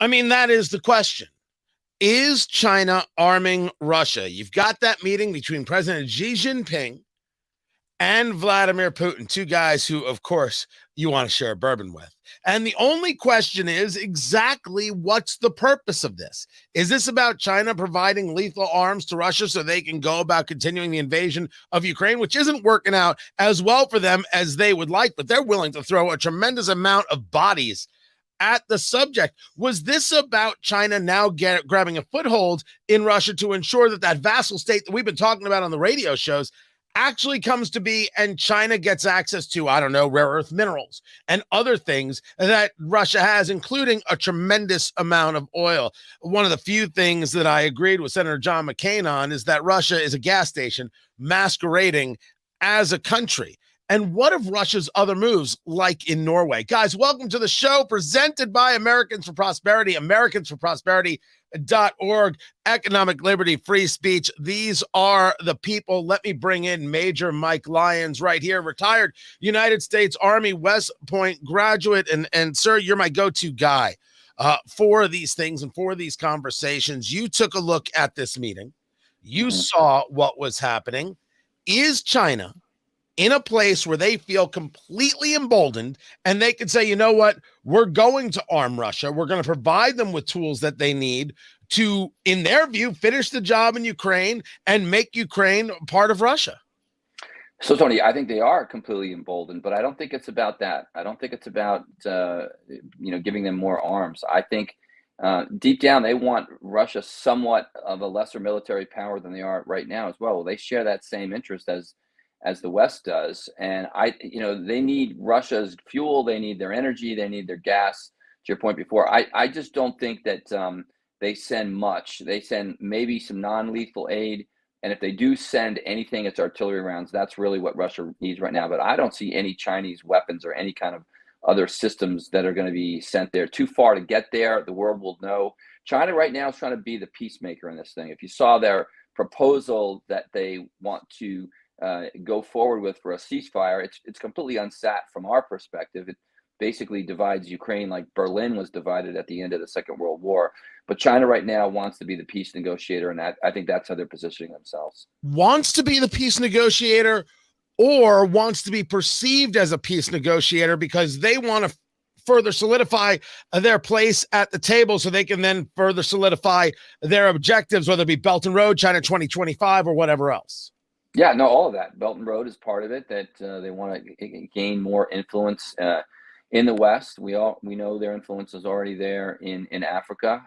I mean, that is the question. Is China arming Russia? You've got that meeting between President Xi Jinping and Vladimir Putin, two guys who, of course, you want to share a bourbon with. And the only question is exactly what's the purpose of this? Is this about China providing lethal arms to Russia so they can go about continuing the invasion of Ukraine, which isn't working out as well for them as they would like, but they're willing to throw a tremendous amount of bodies at the subject? Was this about China now grabbing a foothold in Russia to ensure that that vassal state that we've been talking about on the radio shows actually comes to be, and China gets access to, I don't know, rare earth minerals and other things that Russia has, including a tremendous amount of oil? One of the few things that I agreed with Senator John McCain on is that Russia is a gas station masquerading as a country. And what of Russia's other moves, like in Norway? Guys, welcome to the show presented by Americans for Prosperity, AmericansForProsperity.org. Economic liberty, free speech. These are the people. Let me bring in Major Mike Lyons right here, retired United States Army West Point graduate. And sir, you're my go-to guy for these things and for these conversations. You took a look at this meeting. You saw what was happening. Is China in a place where they feel completely emboldened and they can say, you know what, we're going to arm Russia. We're going to provide them with tools that they need to, in their view, finish the job in Ukraine and make Ukraine part of Russia? So, Tony, I think they are completely emboldened, but I don't think it's about that. I don't think it's about, giving them more arms. I think deep down, they want Russia somewhat of a lesser military power than they are right now as well. They share that same interest as the West does. And they need Russia's fuel, they need their energy, they need their gas, to your point before. I just don't think that they send much. They send maybe some non-lethal aid. And if they do send anything, it's artillery rounds. That's really what Russia needs right now. But I don't see any Chinese weapons or any kind of other systems that are going to be sent there. Too far to get there. The world will know. China right now is trying to be the peacemaker in this thing. If you saw their proposal that they want to go forward with for a ceasefire, it's completely unsat from our perspective. It basically divides Ukraine like Berlin was divided at the end of the Second World War. But China right now wants to be the peace negotiator, and I think that's how they're positioning themselves. Wants to be the peace negotiator, or wants to be perceived as a peace negotiator because they want to further solidify their place at the table so they can then further solidify their objectives, whether it be Belt and Road, China 2025, or whatever else. Yeah, no, all of that. Belt and Road is part of it, that they want to gain more influence in the West. We know their influence is already there in Africa.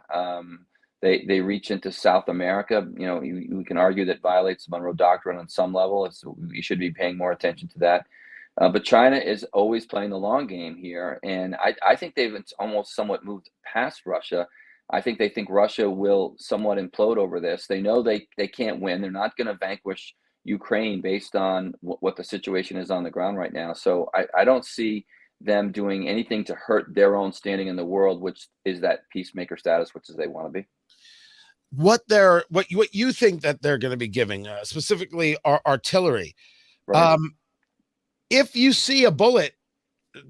They reach into South America. We can argue that violates the Monroe Doctrine on some level. We should be paying more attention to that. But China is always playing the long game here, and I think they've almost somewhat moved past Russia. I think they think Russia will somewhat implode over this. They know they can't win. They're not going to vanquish Ukraine based on what the situation is on the ground right now. So I don't see them doing anything to hurt their own standing in the world, which is that peacemaker status, which is they want to be. What you think that they're going to be giving, specifically artillery. Right. If you see a bullet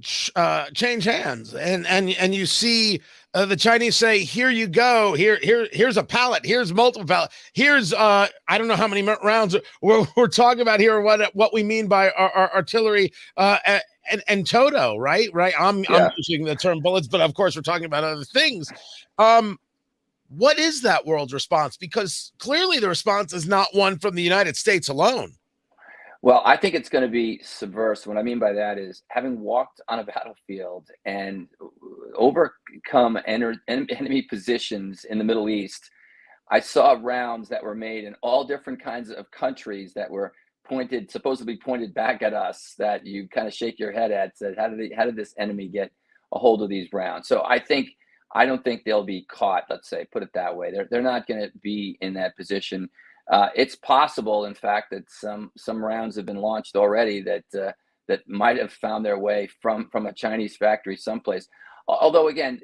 change hands and you see the Chinese say, here you go, here's a pallet, here's multiple pallets, here's I don't know how many rounds we're talking about here, what we mean by our artillery and Toto, right? I'm using the term bullets, but of course we're talking about other things. What is that world's response? Because clearly the response is not one from the United States alone. Well, I think it's going to be subversive. What I mean by that is, having walked on a battlefield and overcome enemy positions in the Middle East, I saw rounds that were made in all different kinds of countries that were supposedly pointed back at us, that you kind of shake your head at, said, how did this enemy get a hold of these rounds? So I don't think they'll be caught, let's say, put it that way. They're not going to be in that position. It's possible, in fact, that some rounds have been launched already that might have found their way from a Chinese factory someplace. Although, again,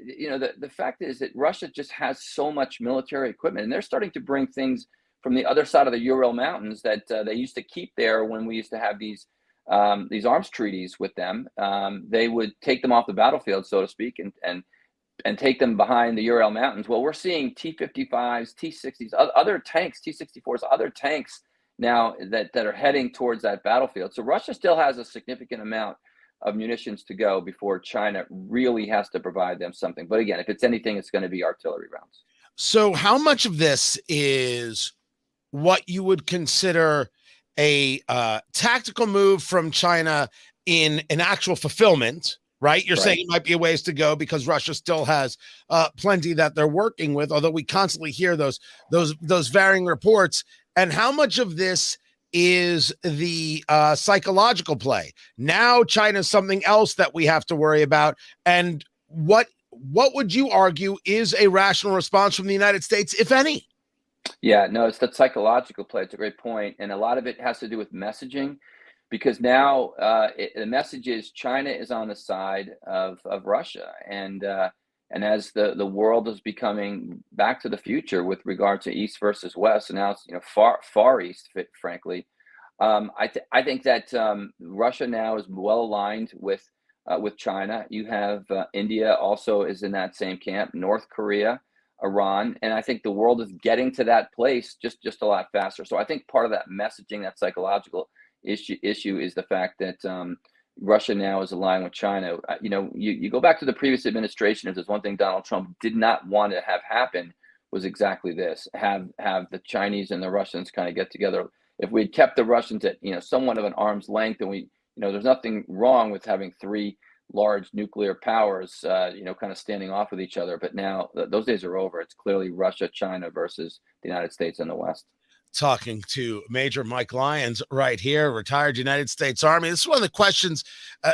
the fact is that Russia just has so much military equipment, and they're starting to bring things from the other side of the Ural Mountains that they used to keep there when we used to have these arms treaties with them. They would take them off the battlefield, so to speak, and and take them behind the Ural Mountains. Well, we're seeing T-55s, T-60s, other tanks, T-64s, other tanks now that are heading towards that battlefield. So Russia still has a significant amount of munitions to go before China really has to provide them something. But again, if it's anything, it's going to be artillery rounds. So how much of this is what you would consider a tactical move from China in an actual fulfillment, right? You're saying it might be a ways to go because Russia still has plenty that they're working with, although we constantly hear those varying reports. And how much of this is the psychological play? Now China's something else that we have to worry about. And what would you argue is a rational response from the United States, if any? Yeah, no, it's the psychological play. It's a great point, and a lot of it has to do with messaging, because now the message is China is on the side of Russia, and as the world is becoming back to the future with regard to East versus West, and now it's far East, frankly. I think that Russia now is well aligned with China. You have India also is in that same camp, North Korea, Iran, and I think the world is getting to that place just a lot faster. So I think part of that messaging, that psychological issue is the fact that Russia now is aligned with China. You go back to the previous administration. If there's one thing Donald Trump did not want to have happen, was exactly this: have the Chinese and the Russians kind of get together. If we had kept the Russians at somewhat of an arm's length, and there's nothing wrong with having three large nuclear powers, kind of standing off with each other. But now those days are over. It's clearly Russia, China versus the United States and the West. Talking to Major Mike Lyons right here, retired United States Army. This is one of the questions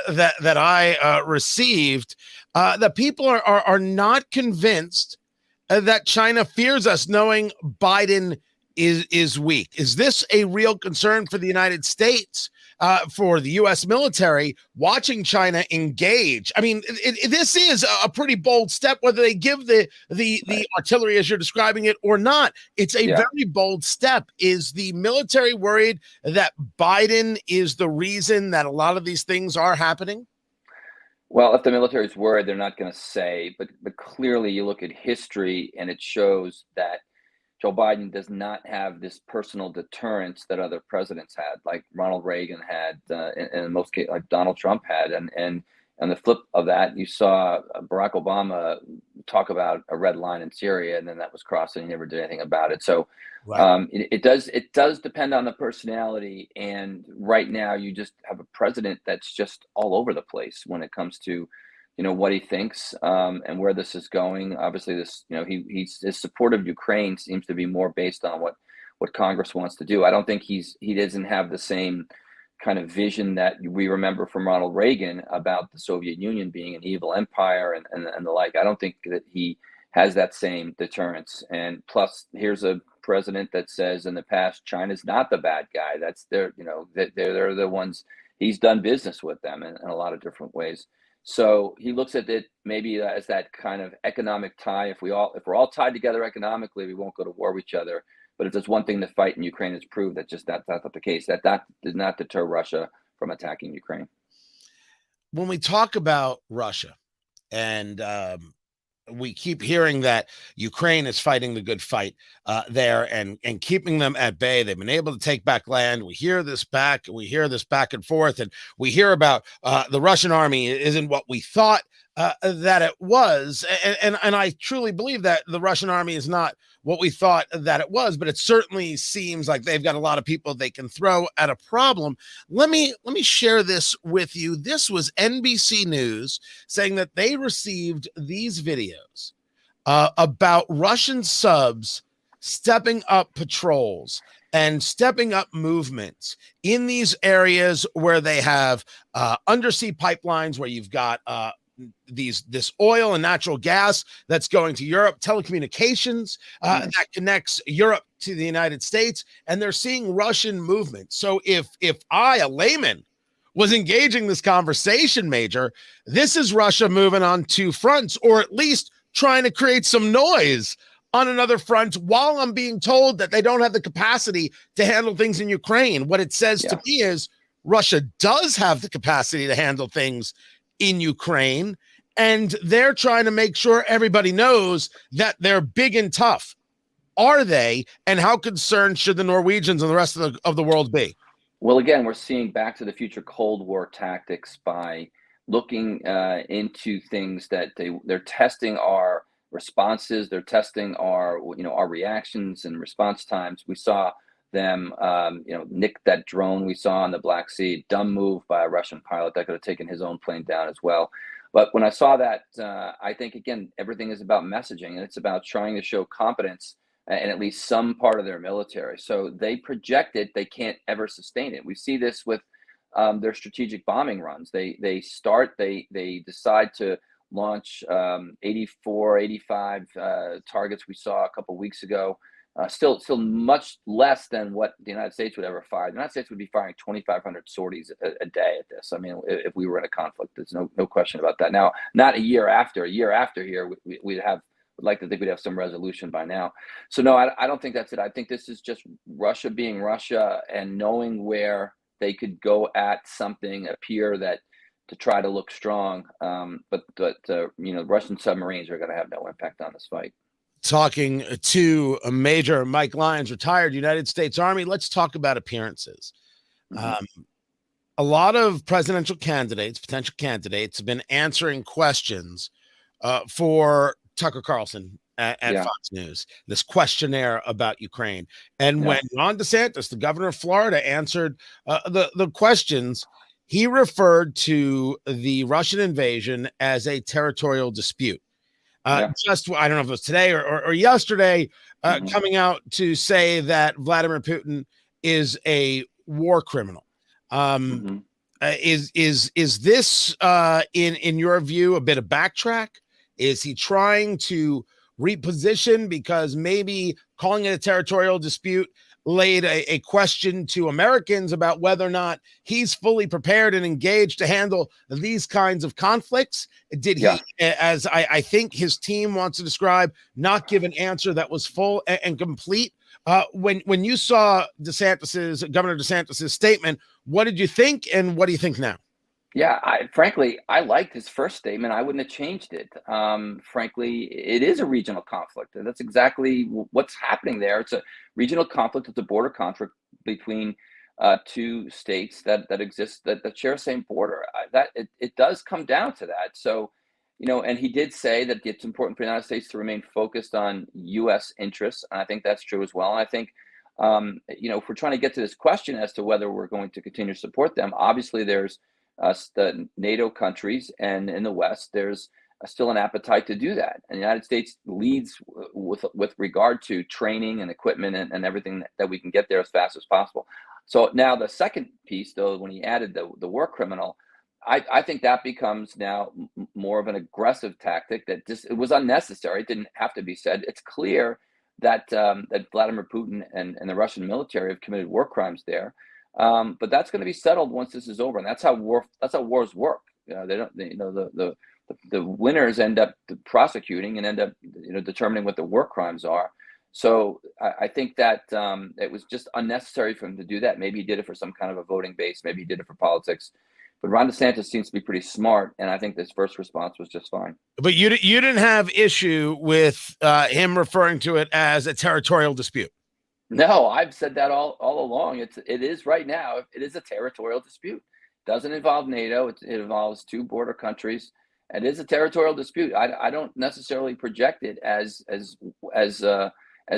that I received. That people are not convinced that China fears us, knowing Biden is weak. Is this a real concern for the United States, for the U.S. military, watching China engage? I mean, this is a pretty bold step, whether they give the artillery as you're describing it or not. It's a very bold step. Is the military worried that Biden is the reason that a lot of these things are happening? Well, if the military is worried, they're not going to say, but clearly you look at history and it shows that Joe Biden does not have this personal deterrence that other presidents had, like Ronald Reagan had, in most cases, like Donald Trump had. And on the flip of that, you saw Barack Obama talk about a red line in Syria, and then that was crossed, and he never did anything about it. So it does depend on the personality. And right now, you just have a president that's just all over the place when it comes to what he thinks and where this is going. Obviously, his support of Ukraine seems to be more based on what Congress wants to do. I don't think he doesn't have the same kind of vision that we remember from Ronald Reagan about the Soviet Union being an evil empire and the like. I don't think that he has that same deterrence. And plus, here's a president that says in the past, China's not the bad guy. That's they're the ones he's done business with them in a lot of different ways. So he looks at it maybe as that kind of economic tie. If we're all tied together economically, we won't go to war with each other. But if there's one thing the fight in Ukraine has proved, that that's not the case. That did not deter Russia from attacking Ukraine. When we talk about Russia, and we keep hearing that Ukraine is fighting the good fight there and keeping them at bay. They've been able to take back land. We hear this back and forth, and we hear about the Russian army isn't what we thought that it was. And I truly believe that the Russian army is not what we thought that it was, but it certainly seems like they've got a lot of people they can throw at a problem. Let me share this with you. This was NBC News saying that they received these videos about Russian subs stepping up patrols and stepping up movements in these areas where they have undersea pipelines, where you've got this oil and natural gas that's going to Europe, telecommunications that connects Europe to the United States, and they're seeing Russian movement. So if I, a layman, was engaging this conversation, Major, this is Russia moving on two fronts, or at least trying to create some noise on another front, while I'm being told that they don't have the capacity to handle things in Ukraine. What it says to me is Russia does have the capacity to handle things in Ukraine, and they're trying to make sure everybody knows that they're big and tough. Are they? And how concerned should the Norwegians and the rest of the world be? Well, again, we're seeing Back to the Future Cold War tactics by looking into things that they're testing our responses, they're testing our our reactions and response times. We saw them nick that drone we saw in the Black Sea, dumb move by a Russian pilot that could have taken his own plane down as well. But when I saw that, I think again everything is about messaging, and it's about trying to show competence and at least some part of their military. So they project it, they can't ever sustain it. We see this with their strategic bombing runs. They decide to launch 84, 85 targets we saw a couple weeks ago. Still much less than what the United States would ever fire. The United States would be firing 2,500 sorties a day at this. I mean, if we were in a conflict, there's no question about that. Now, not a year after here, we'd have. Would like to think we'd have some resolution by now. So no, I don't think that's it. I think this is just Russia being Russia and knowing where they could go at something, appear that to try to look strong. But Russian submarines are going to have no impact on this fight. Talking to a Major Mike Lyons, retired United States Army. Let's talk about appearances. Mm-hmm. A lot of presidential candidates, potential candidates, have been answering questions for Tucker Carlson at Fox News, this questionnaire about Ukraine. And when Ron DeSantis, the governor of Florida, answered the questions, he referred to the Russian invasion as a territorial dispute. Just, I don't know if it was today or yesterday, coming out to say that Vladimir Putin is a war criminal. Is this, in your view, a bit of backtrack? Is he trying to reposition because maybe calling it a territorial dispute laid a question to Americans about whether or not he's fully prepared and engaged to handle these kinds of conflicts? Did he, as I think his team wants to describe, not give an answer that was full and complete? When you saw Governor DeSantis's statement, what did you think, and what do you think now? Yeah, frankly, I liked his first statement. I wouldn't have changed it. Frankly, it is a regional conflict. That's exactly what's happening there. It's a regional conflict. It's a border conflict between two states that exist that share the same border. It does come down to that. So, and he did say that it's important for the United States to remain focused on U.S. interests. And I think that's true as well. And I think, if we're trying to get to this question as to whether we're going to continue to support them, obviously there's the NATO countries, and in the West, there's still an appetite to do that. And the United States leads with regard to training and equipment and everything that we can get there as fast as possible. So now the second piece, though, when he added the war criminal, I think that becomes now more of an aggressive tactic that it was unnecessary. It didn't have to be said. It's clear that that Vladimir Putin and the Russian military have committed war crimes there. But that's going to be settled once this is over, and that's how wars work. They don't, the winners end up prosecuting and end up determining what the war crimes are. So I think that it was just unnecessary for him to do that. Maybe he did it for some kind of a voting base. Maybe he did it for politics. But Ron DeSantis seems to be pretty smart, and I think this first response was just fine. But you didn't have issue with him referring to it as a territorial dispute. No, I've said that all along. It is right now. It is a territorial dispute. It doesn't involve NATO. It involves two border countries. It is a territorial dispute. I don't necessarily project it as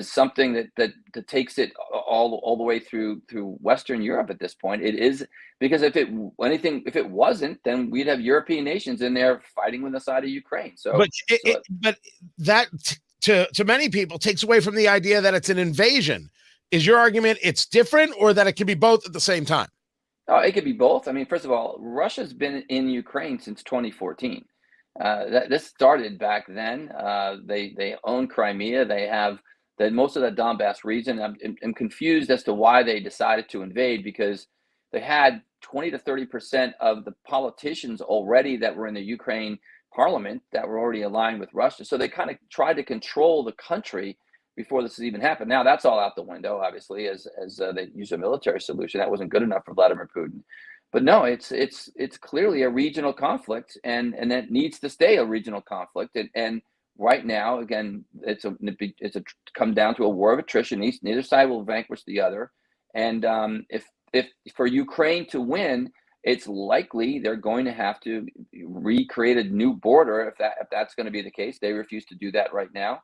something that takes it all the way through Western Europe at this point. It is, because if it wasn't, then we'd have European nations in there fighting on the side of Ukraine. So, but that to many people takes away from the idea that it's an invasion. Is your argument it's different, or that it can be both at the same time? Oh, it could be both. I mean, first of all, Russia's been in Ukraine since 2014. This started back then. They own Crimea. They have most of the Donbass region. I'm confused as to why they decided to invade, because they had 20 to 30% of the politicians already that were in the Ukraine parliament that were already aligned with Russia. So they kind of tried to control the country before this has even happened. Now that's all out the window, obviously, as they use a military solution. That wasn't good enough for Vladimir Putin. But no, it's clearly a regional conflict, and that needs to stay a regional conflict. And right now, again, it's a come down to a war of attrition. Neither side will vanquish the other. And if for Ukraine to win, it's likely they're going to have to recreate a new border. If that's going to be the case, they refuse to do that right now.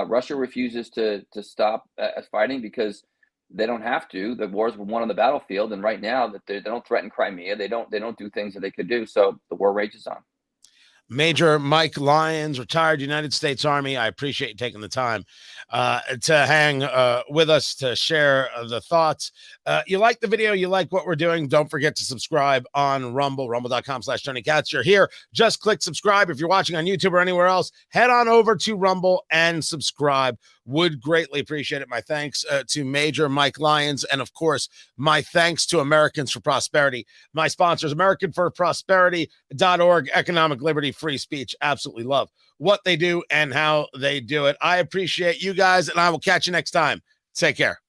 Russia refuses to stop fighting because they don't have to. The wars were won on the battlefield, and right now that they don't threaten Crimea. They don't do things that they could do. So the war rages on. Major Mike Lyons, retired United States Army. I appreciate you taking the time to hang with us to share the thoughts. You like the video, you like what we're doing, don't forget to subscribe on Rumble, rumble.com/Tony Katz. You're here, just click subscribe. If you're watching on YouTube or anywhere else, head on over to Rumble and subscribe. Would greatly appreciate it. My thanks to Major Mike Lyons, and of course, my thanks to Americans for Prosperity. My sponsors, AmericanForProsperity.org, economic liberty, free speech. Absolutely love what they do and how they do it. I appreciate you guys, and I will catch you next time. Take care.